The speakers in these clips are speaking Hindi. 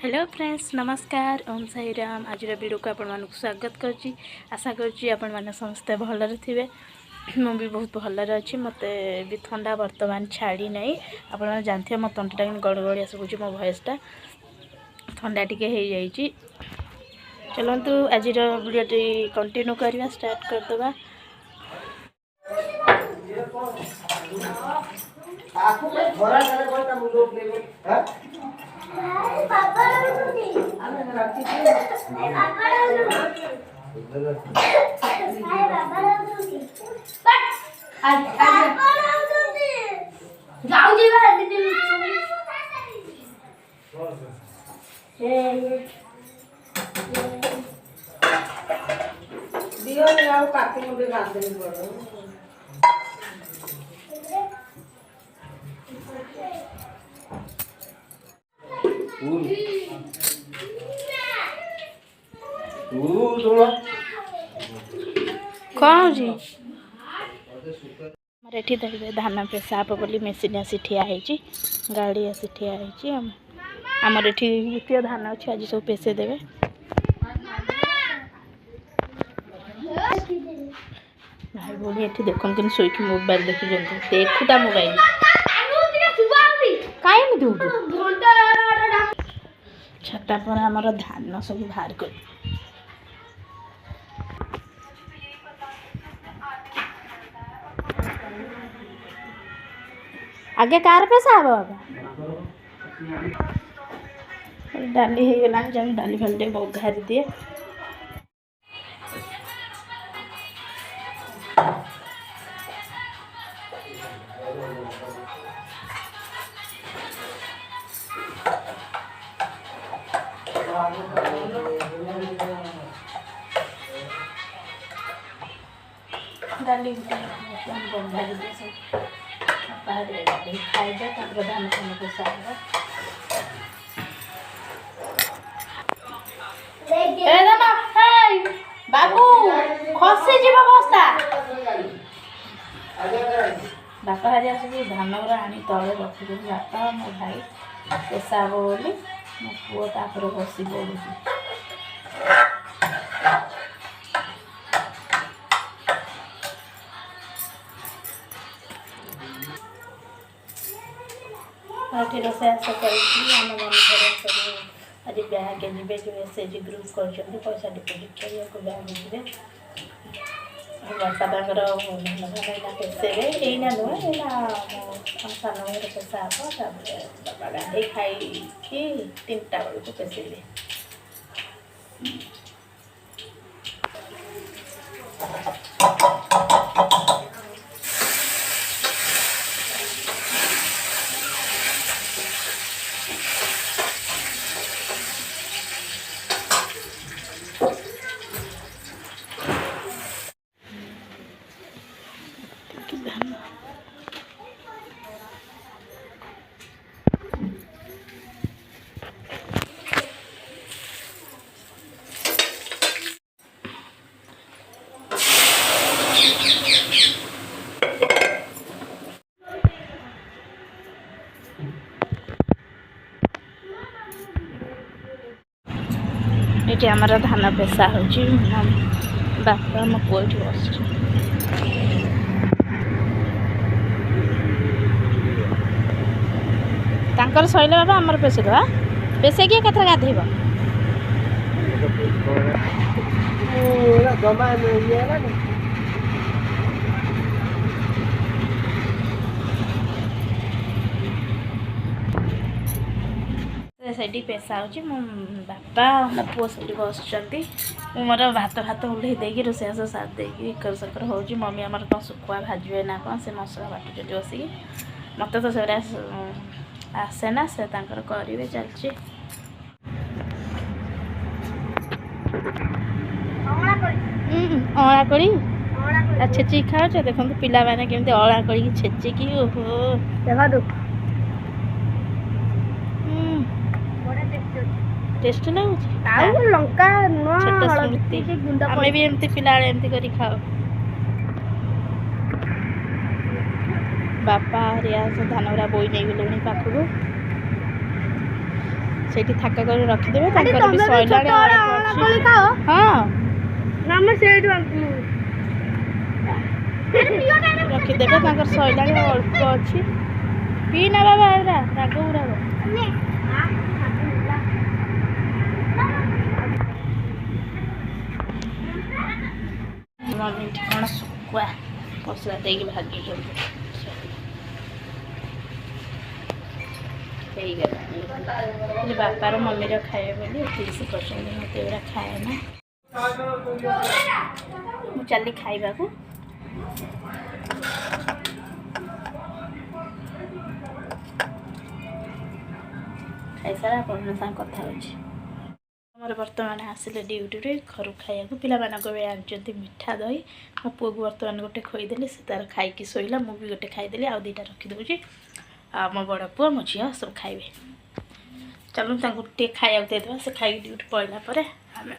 हेलो फ्रेंड्स नमस्कार ओम साई राम। आज वीडियो को आपण मानक स्वागत करची। आशा करची आपण माने समस्त भलरे थिबे। मु भी बहुत भलरे अछि। मते भी ठंडा वर्तमान छाड़ी नहीं। आपण जानथे म तंटा गड़गड़िया सुबुची मो वॉइस टा ठंडा टिके हे जाईची। चलंतु आज वीडियो टी कंटिन्यू करबा स्टार्ट कर देबा। आखो में घोड़ा करे कोई का मुंडो प्ले हां पापा लाउती आमे राखी छे पापा लाउती पापा लाउती बट आज पापा लाउती जाऊ जीवा दीदी दियो यार काटे मुझे गांध नहीं पड़ो कौन जी हमारे एठी देखबे धान पेसाप बोली मेसिन आसी ठिया हेची। गाड़ी आसी ठिया हेची। हमर एठी द्वितीय धान अछि। आज सब पेसे देबे। भाई बोली एठी देखन किन सोई की मोबाइल देखि जंतु देखुता मोबाइल काई में दूर छाता पर हमर धान सब बाहर कर आगे कार पे साहब बाबा डाली हे गला जब डाली फलटे बहुत घारी दिए डाली बंधारी दिए सब बाहर खाई दे धान खाने को सारा बाबू खसी जीव बस्ता बापा हरी आस धान गुरा आनी तले रखी बापा मो भाई पेशा हे बोली मो पुओ तापर बसी पड़ुची। रोषास कर आज ब्याग जी जो एसएचजी ग्रुप कर पैसा डिपोजिट करने ब्याग जी बापा धान पेसेबे यहीना नुह यहाँ सान भाई पेशा हम बापा गाधे खाई 3टा बेलू पेसेबे। ये आमर धान पेशा हो बापा मो पुओ बस सैले बाबा आमर पेसे दवा पेसे किए कथ गाधेब से पेशा हो बापा मो पुओ से बस मोर भात भात उल्हे देकी रोषास साथ देकी कर सकर हो मम्मी आमर कौन शुखुआ भाजबे ना कौन से मसला बाटुचे बसिकी मत तो से आसे ना से करेंगे चलची अला कड़ी छेचिक खाओ देखो पिला मैंने केमती अला कड़ी छेचिकी ओहो देखो टेस्ट ना लंका आमे भी एमती पिला एमती करी खाओ। बापा हरिया धान गुरा बोई नहीं गले पाखक ସେଇଠି ଥାକ କରି ରଖିଦେବେ ତାଙ୍କର ବି ସଇଲାଣି ହଁ ରଖିଦେବେ ତାଙ୍କର ସଇଲାଣି ଅଳ୍ପ ଅଛି ପିଇ ନା ବାବା ଏଗୁରା ରାଗ ଗୁରାକ ମମି କ'ଣ ଶୁଖୁଆ ମସଲା ଦେଇକି ଭାଜୁଛନ୍ତି ହେଇଗଲାଣି ବାପାର ମମିର ଖାଇବେ ବୋଲି 30% ମୋତେ ଏଗୁଡ଼ା ଖାଏ ନା ମୁଁ ଚାଲି ଖାଇବାକୁ ଖାଇସାରା ଆପଣଙ୍କ ସାଙ୍ଗେ କଥା ହେଉଛି ଆମର ବର୍ତ୍ତମାନ ଆସିଲେ ଡ୍ୟୁଟିରେ ଘରକୁ ଖାଇବାକୁ ପିଲାମାନଙ୍କ ବି ଆଣିଛନ୍ତି ମିଠା ଦହି ମୋ ପୁଅକୁ ବର୍ତ୍ତମାନ ଗୋଟେ ଖୋଇଦେଲି ସେ ତାର ଖାଇକି ଶୋଇଲା ମୁଁ ବି ଗୋଟେ ଖାଇଦେଲି ଆଉ ଦୁଇଟା ରଖିଦେଉଛି ଆଉ ମୋ ବଡ଼ ପୁଅ ମୋ ଝିଅ ସବୁ ଖାଇବେ ଚାଲୁ ତାଙ୍କୁ ଟିକେ ଖାଇବାକୁ ଦେଇଦେବା ସେ ଖାଇକି ଡ୍ୟୁଟି ପଳେଇଲା ପରେ ଆମେ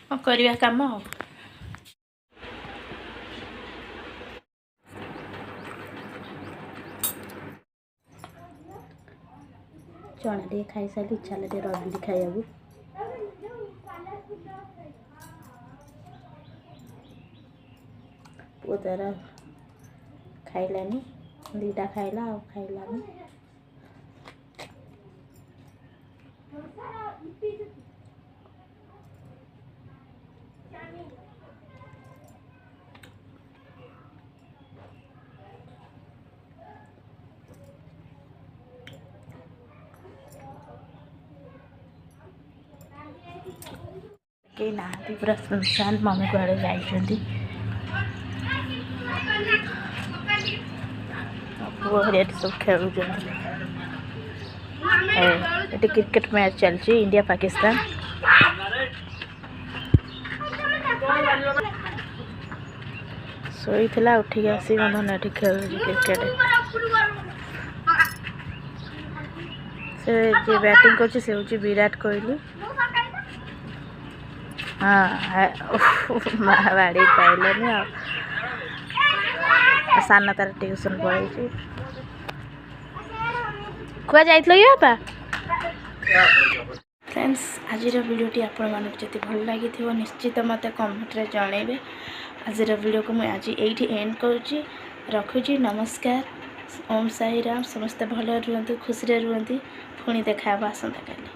କ'ଣ କରିବା କାମ ଆଉ ଚଣା ଟିକେ ଖାଇସାରିଲି ଇଚ୍ଛା ହେଲା ଟିକେ ରବିଡ଼ି ଖାଇବାକୁ ପୁଅ ତାର ଖାଇଲାନି ଦୁଇଟା ଖାଇଲା ଆଉ ଖାଇଲାନି କେହି ନାହାନ୍ତି ପୁରା ସୁନସାନ ମମି କୁଆଡ଼େ ଯାଇଛନ୍ତି ପୁଅ ହେରିକା ସବୁ ଖେଳୁଛନ୍ତି ଏଠି କ୍ରିକେଟ ମ୍ୟାଚ୍ ଚାଲିଛି ଇଣ୍ଡିଆ ପାକିସ୍ତାନ ଶୋଇଥିଲା ଉଠିକି ଆସି ମନେ ଏଠି ଖେଳୁଛି କ୍ରିକେଟ ସେ ଯିଏ ବ୍ୟାଟିଂ କରୁଛି ସେ ହେଉଛି ବିରାଟ କୋହଲି ହଁ ବାଡ଼ି ପାଇଲେନି ଆଉ ସାନ ତାର ଟ୍ୟୁସନ୍ ପଳେଇଛି କୁଆ ଯାଇଥିଲ କି ବାପା फ्रेंड्स आजिर वीडियोटी आपको जब भल लगी निश्चित मत कमेंट्रे जनइबे आजिर वीडियो को मुझे आज ये एंड करुँची रखुची नमस्कार ओम साई राम समस्ते भल रुहतु खुशी रुहतु पुणी देखा आसंता काली।